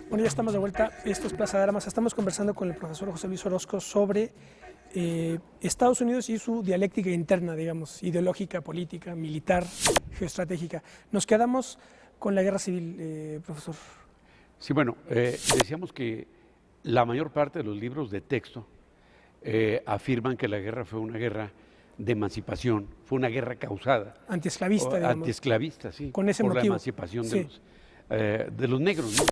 Bueno, ya estamos de vuelta. Esto es Plaza de Armas. Estamos conversando con el profesor José Luis Orozco sobre Estados Unidos y su dialéctica interna, digamos, ideológica, política, militar, geoestratégica. Nos quedamos con la guerra civil, profesor. Sí, bueno, decíamos que la mayor parte de los libros de texto afirman que la guerra fue una guerra de emancipación, fue una guerra causada. Antiesclavista, digamos. Antiesclavista, sí. Con ese por motivo. la emancipación Sí. de los negros, ¿no?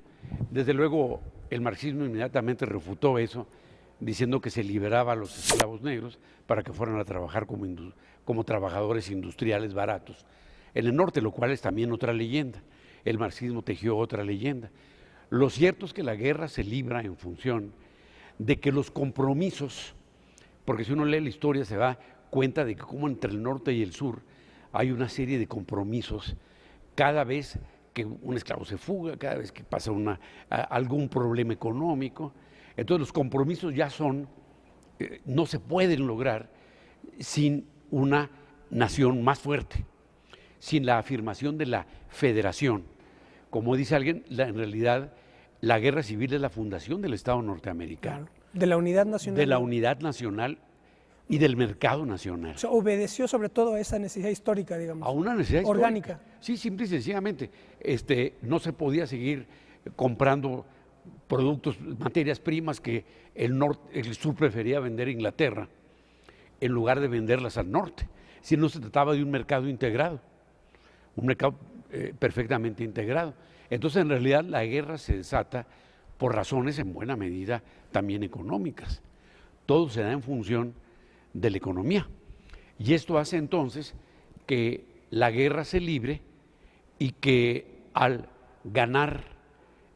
Desde luego, el marxismo inmediatamente refutó eso, diciendo que se liberaba a los esclavos negros para que fueran a trabajar como trabajadores industriales baratos en el norte, lo cual es también otra leyenda. El marxismo tejió otra leyenda. Lo cierto es que la guerra se libra en función de que los compromisos, porque si uno lee la historia se da cuenta de que como entre el norte y el sur hay una serie de compromisos cada vez que un esclavo se fuga, cada vez que pasa algún problema económico. Entonces los compromisos ya no se pueden lograr sin una nación más fuerte, sin la afirmación de la federación. Como dice alguien, en realidad la guerra civil es la fundación del Estado norteamericano. Claro. De la unidad nacional. De la unidad nacional y del mercado nacional. O sea, obedeció sobre todo a esa necesidad histórica, digamos. A una necesidad orgánica. Histórica. Sí, simple y sencillamente. No se podía seguir comprando productos, materias primas que el sur prefería vender a Inglaterra en lugar de venderlas al norte. Si no se trataba de un mercado integrado, un mercado perfectamente integrado. Entonces, en realidad, la guerra se desata por razones en buena medida también económicas. Todo se da en función de la economía. Y esto hace entonces que la guerra se libre y que al ganar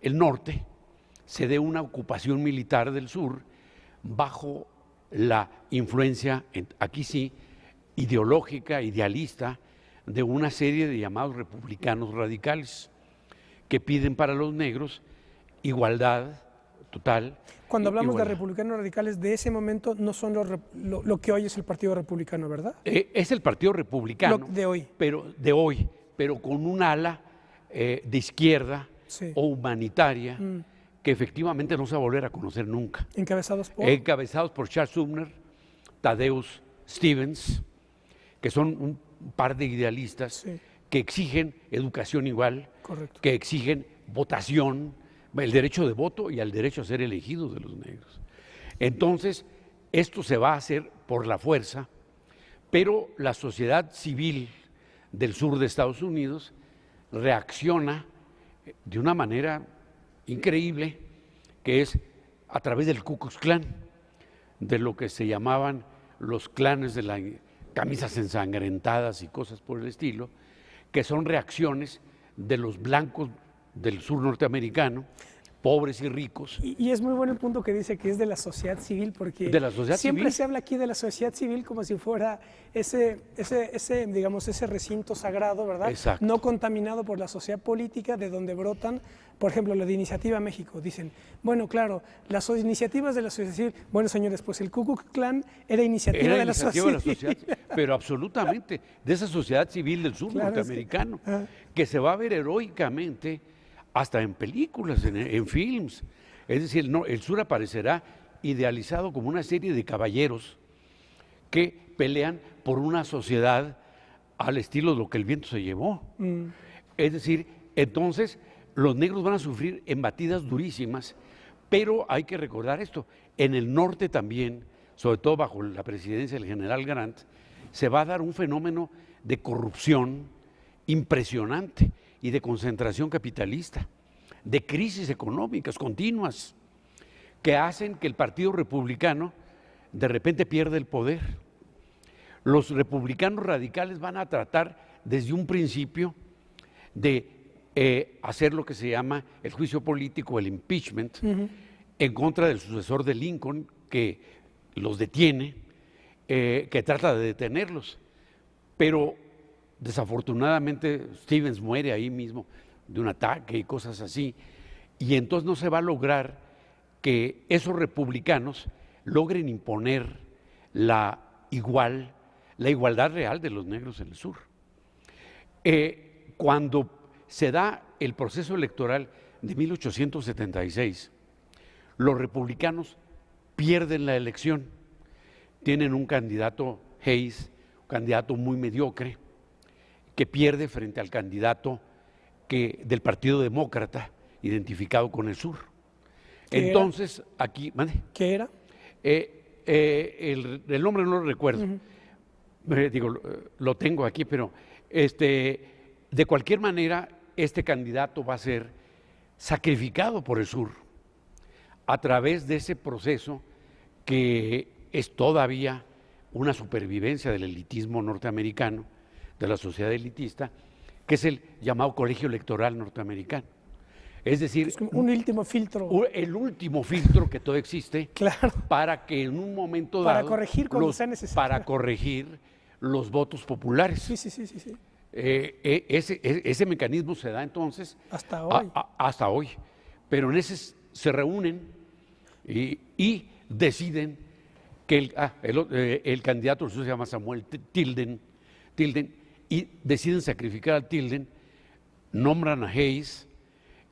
el norte se dé una ocupación militar del sur bajo la influencia, aquí sí, ideológica, idealista, de una serie de llamados republicanos radicales que piden para los negros igualdad total. Cuando hablamos igualdad. de republicanos radicales, de ese momento no son lo que hoy es el Partido Republicano, ¿verdad? Es el Partido Republicano de hoy. Pero con un ala de izquierda Sí. o humanitaria que efectivamente no se va a volver a conocer nunca. Encabezados por... Encabezados por Charles Sumner, Thaddeus Stevens, que son un par de idealistas Sí. que exigen educación igual, Correcto. que exigen votación, el derecho de voto y el derecho a ser elegidos de los negros. Entonces, esto se va a hacer por la fuerza, pero la sociedad civil del sur de Estados Unidos reacciona de una manera increíble, que es a través del Ku Klux Klan, de lo que se llamaban los clanes de las camisas ensangrentadas y cosas por el estilo, que son reacciones de los blancos del sur norteamericano, pobres y ricos. Y es muy bueno el punto que dice que es de la sociedad civil, porque de la sociedad siempre civil. se habla aquí de la sociedad civil como si fuera ese recinto sagrado, ¿verdad? Exacto. No contaminado por la sociedad política de donde brotan, por ejemplo, la de Iniciativa México. Dicen, bueno, claro, las iniciativas de la sociedad civil, bueno, señores, pues el Ku Klux Klan era iniciativa de la sociedad civil. Pero absolutamente, de esa sociedad civil del sur Claro, norteamericano, es que se va a ver heroicamente hasta en películas, en films. Es decir, el sur aparecerá idealizado como una serie de caballeros que pelean por una sociedad al estilo de lo que el viento se llevó. Es decir, entonces los negros van a sufrir embatidas durísimas, pero hay que recordar esto, en el norte también, sobre todo bajo la presidencia del general Grant, se va a dar un fenómeno de corrupción impresionante y de concentración capitalista, de crisis económicas continuas, que hacen que el Partido Republicano de repente pierda el poder. Los republicanos radicales van a tratar desde un principio de hacer lo que se llama el juicio político, el impeachment, en contra del sucesor de Lincoln, que los detiene, que trata de detenerlos. Pero desafortunadamente Stevens muere ahí mismo de un ataque y cosas así, y entonces no se va a lograr que esos republicanos logren imponer la igual, la igualdad real de los negros en el sur. Cuando se da el proceso electoral de 1876, los republicanos pierden la elección, tienen un candidato, Hayes, un candidato muy mediocre, que pierde frente al candidato del Partido Demócrata, identificado con el sur. Entonces, aquí, ¿vale? ¿Qué era? El nombre no lo recuerdo. Lo tengo aquí, pero de cualquier manera, este candidato va a ser sacrificado por el sur a través de ese proceso que es todavía una supervivencia del elitismo norteamericano, de la sociedad elitista, que es el llamado colegio electoral norteamericano. Es decir, es como un último filtro. El último filtro que todavía existe, claro, para que en un momento para dado, corregir cuando sea necesario. Para corregir los votos populares. Sí. Ese mecanismo se da entonces hasta hoy. Hasta hoy. Pero en ese se reúnen y deciden que el candidato se llama Samuel Tilden, y deciden sacrificar a Tilden, nombran a Hayes,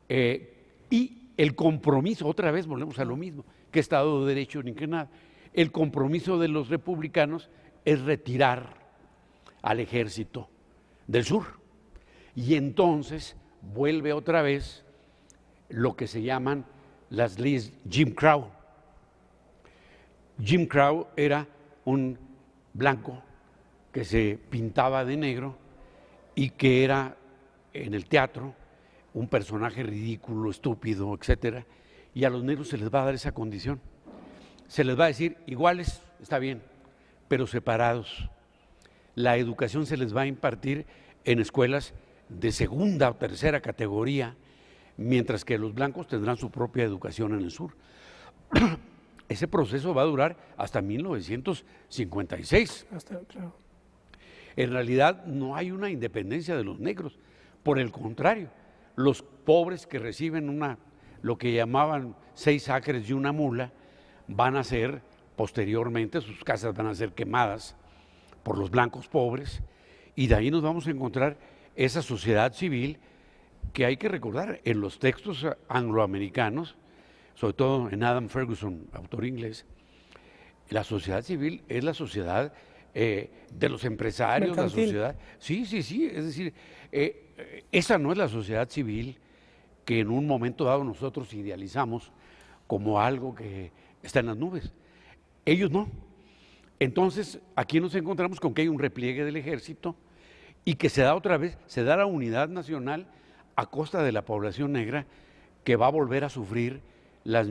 y el compromiso, otra vez volvemos a lo mismo, que Estado de Derecho ni que nada, el compromiso de los republicanos es retirar al ejército del sur. Y entonces vuelve otra vez lo que se llaman las leyes Jim Crow. Jim Crow era un blanco que se pintaba de negro y que era en el teatro un personaje ridículo, estúpido, etcétera, y a los negros se les va a dar esa condición. Se les va a decir iguales, está bien, pero separados. La educación se les va a impartir en escuelas de segunda o tercera categoría, mientras que los blancos tendrán su propia educación en el sur. Ese proceso va a durar hasta 1956. Claro. En realidad no hay una independencia de los negros, por el contrario, los pobres que reciben lo que llamaban 6 acres y una mula, van a ser posteriormente, sus casas van a ser quemadas por los blancos pobres, y de ahí nos vamos a encontrar esa sociedad civil que hay que recordar en los textos angloamericanos, sobre todo en Adam Ferguson, autor inglés. La sociedad civil es la sociedad de los empresarios, mercantil. La sociedad. Sí, es decir, esa no es la sociedad civil que en un momento dado nosotros idealizamos como algo que está en las nubes. Ellos no. Entonces, aquí nos encontramos con que hay un repliegue del ejército y que se da otra vez, se da la unidad nacional a costa de la población negra, que va a volver a sufrir las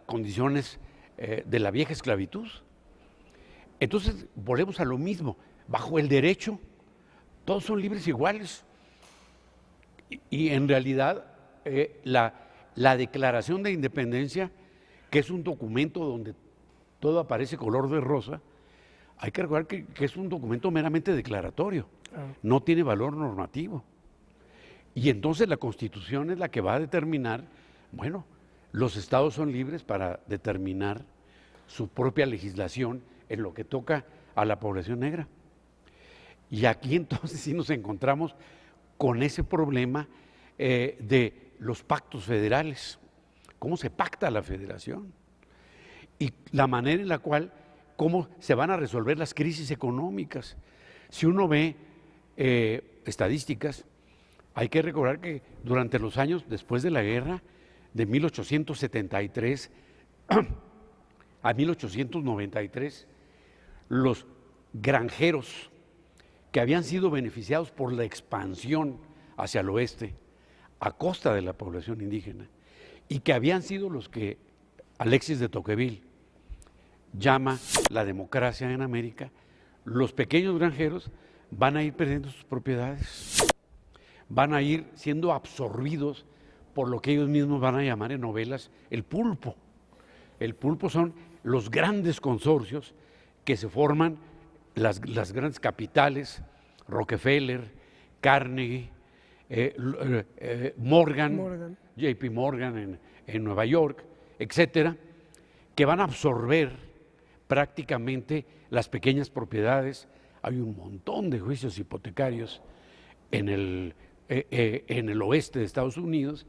condiciones de la vieja esclavitud. Entonces, volvemos a lo mismo. Bajo el derecho, todos son libres iguales. Y en realidad, la Declaración de Independencia, que es un documento donde todo aparece color de rosa, hay que recordar que es un documento meramente declaratorio, no tiene valor normativo. Y entonces la Constitución es la que va a determinar, bueno, los estados son libres para determinar su propia legislación en lo que toca a la población negra. Y aquí entonces sí nos encontramos con ese problema de los pactos federales. ¿Cómo se pacta la federación? Y la manera en la cual, cómo se van a resolver las crisis económicas. Si uno ve estadísticas, hay que recordar que durante los años después de la guerra, de 1873 a 1893, los granjeros que habían sido beneficiados por la expansión hacia el oeste a costa de la población indígena y que habían sido los que Alexis de Tocqueville llama la democracia en América, los pequeños granjeros van a ir perdiendo sus propiedades, van a ir siendo absorbidos por lo que ellos mismos van a llamar en novelas el pulpo. El pulpo son los grandes consorcios que se forman, las grandes capitales, Rockefeller, Carnegie, Morgan, JP Morgan en Nueva York, etcétera, que van a absorber prácticamente las pequeñas propiedades. Hay un montón de juicios hipotecarios en el oeste de Estados Unidos